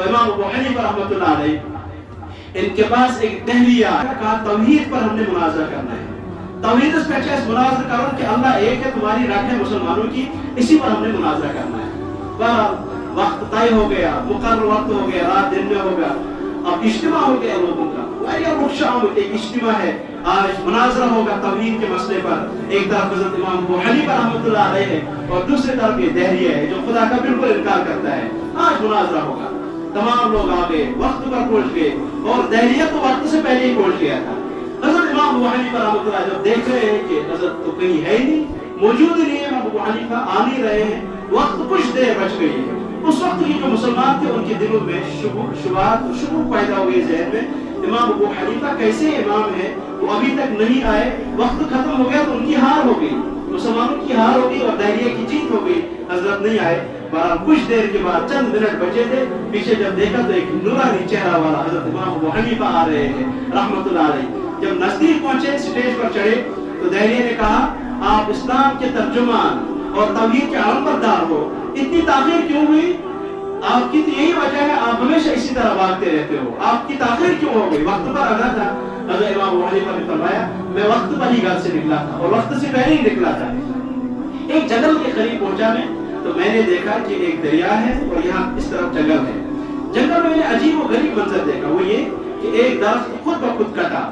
तो इमाम अबू हनीफा रहमतुल्लाह अलैह इनके पास एक दहलिया कहा तौहीद पर हमने मुनाज़रा करना है, तौहीद पे अच्छा मुनाज़रा करो कि अल्लाह एक है, तुम्हारी राह है मुसलमानों की, इसी पर हमने मुनाज़रा करना है। वह वक्त तय हो गया, मुकर्रर वक्त हो गया, रात दिन में होगा, अब इज्तिमा हो गया लोगों का, एक इज्तिमा है, आज मुनाज़रा होगा तौहीद के मसले पर। एक तरफ हज़रत इमाम अबू हनीफा रहमतुल्लाह अलैह है और दूसरी तरफ ये दहरिया है जो खुदा का बिल्कुल इनकार करता है। आज मुनाज़रा होगा, तमाम लोग आ गए, वक्त पर पहुंच गए, और दहरिया तो वक्त से पहले ही पहुंच गया था। हज़रत इमाम अबू हनीफा रहमतुल्लाह जब देख रहे हैं कि हज़रत तो कहीं है ही नहीं, मौजूद ही नहीं है, अबू हनीफा आ नहीं रहे हैं, वक्त कुछ देर बच गई है, उस वक्त की जो मुसलमान थे उनके दिलों में शुबूह पैदा हुए ज़हन में, इमाम अबू हनीफा कैसे इमाम है, वो अभी तक नहीं आए, वक्त खत्म हो गया तो उनकी हार हो गई, मुसलमानों की हार हो गई और दहरिया की जीत हो गई, हजरत नहीं आए। बहरहाल कुछ देर के बाद चंद मिनट बचे थे, पीछे जब देखा तो एक नूरानी चेहरा वाला हजरत इमाम अबू हनीफा आ रहे हैं रहमतुल्लाह अलैह। जब नजदीक पहुंचे, स्टेज पर चढ़े, तो दहरिया ने कहा, आप इस्लाम के तर्जुमान और तौहीद के अलमबरदार हो, इतनी ताख़ीर क्यों हुई? आपकी तो यही वजह है, आप हमेशा इसी तरह भागते रहते हो, आपकी ताख़ीर क्यों हो गई? वक्त पर आना था। हज़रत इमाम अबू हनीफा ने फरमाया, मैं वक्त पर ही घर से निकला था और वक्त से पहले ही निकला था। एक जंगल के करीब पहुंचा मैं, तो मैंने देखा कि एक दरिया है और यहाँ इस तरफ जंगल है। जंगल में मैंने अजीब व गरीब मंजर देखा, वो ये कि एक दरख्त खुद ब खुद कटा,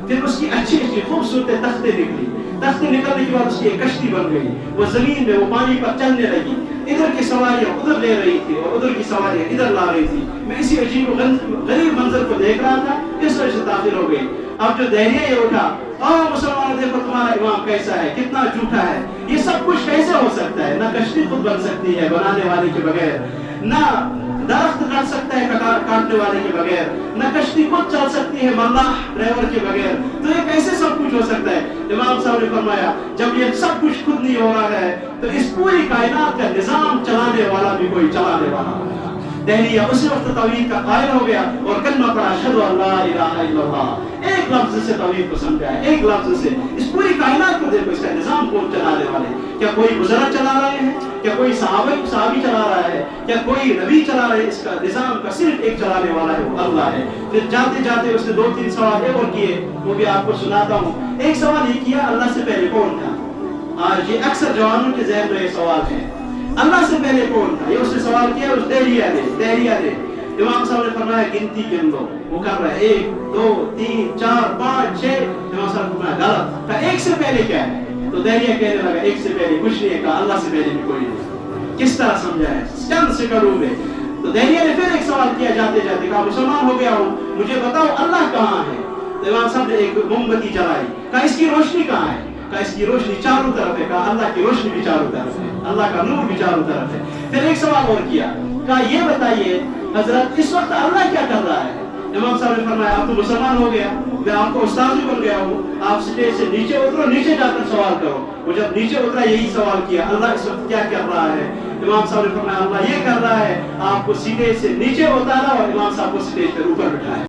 फिर उसकी अच्छी अच्छी खूबसूरत तख्ते निकली, तख्ते निकलने के बाद उसकी एक कश्ती बन गई, वो जमीन में वो पानी पर चलने लगी, इधर की सवारियां उधर ले रही थी और उधर की सवारियां इधर ला रही थी। मैं इसी अजीब गरीब मंजर को देख रहा था, इस वजह से ताख़ीर हो गई। अब जो दहरिया ये उठा, मुसलमानों देखो तुम्हारा इमाम कैसा है, कितना झूठा है, ये सब कुछ कैसे हो सकता है? ना कश्ती खुद बन सकती है बनाने वाले के बगैर, ना दरख्त काट सकता है काटने वाले के बगैर, न कश्ती खुद चल सकती है मल्लाह ड्राइवर के बगैर, तो ये कैसे सब कुछ हो सकता है? इमाम साहब ने फरमाया, जब ये सब कुछ खुद नहीं हो रहा है तो इस पूरी कायनात का निजाम चलाने वाला भी कोई चलाने वाला है। दहरिया उसी वक्त तौहीद का कायल हो गया और कलमा पढ़ा, अशहदु अल्ला इलाहा इल्लल्लाह, एक लफ्ज से तौहीद को समझा है, एक लफ्ज से। इस पूरी कायनात को देखो, इसका निजाम कौन चलाने वाले? क्या कोई बुजुर्ग चला रहे हैं? क्या कोई सहाबी चला रहा है? क्या कोई नबी चला रहे हैं? इसका निजाम का सिर्फ एक चलाने वाला है, वो अल्लाह है। फिर जाते जाते उसने 2-3 सवाल और किए, वो भी आपको सुनाता हूँ। एक सवाल ये किया, अल्लाह से पहले कौन था? आज ये अक्सर जवानों के ज़हन में ये सवाल है, अल्लाह से पहले कौन था? ये उसने सवाल किया उस दहरिया ने। इमाम साहब ने फरमाया, गिनती गिन लो। वो कर रहा है 1 2 3 4 5 6। इमाम साहब ने फरमाया गलत, कहा एक से पहले क्या है? तो दहरिया कहने लगा, एक से पहले कुछ नहीं है, कहा अल्लाह से पहले भी कोई नहीं। किस तरह समझाया? चंद सेकंडों में। तो दहरिया ने फिर एक सवाल किया जाते जाते, कहा मुसलमान हो गया हूँ, मुझे बताओ अल्लाह कहाँ है? तो इमाम साहब ने एक मोमबत्ती जलाई, कहा इसकी रोशनी कहाँ है? कहा इसकी रोशनी चारों तरफ है। कहा अल्लाह की रोशनी भी चारों तरफ है, अल्लाह का नूर भी चारों तरफ है। फिर एक सवाल और किया, कहा ये बताइए हजरत इस वक्त अल्लाह क्या कर रहा है? इमाम साहब ने फरमाया, आप तो मुसलमान हो गया, मैं आपको उस्ताद भी बन गया हूँ, आप स्टेज से नीचे उतरो, नीचे जाकर सवाल करो। वो जब नीचे उतरा, यही सवाल किया, अल्लाह इस वक्त क्या कर रहा है? इमाम साहब ने फरमाया, अल्लाह ये कर रहा है, आपको सीधे से नीचे उतारा और इमाम साहब को स्टेज पर ऊपर बिठाया।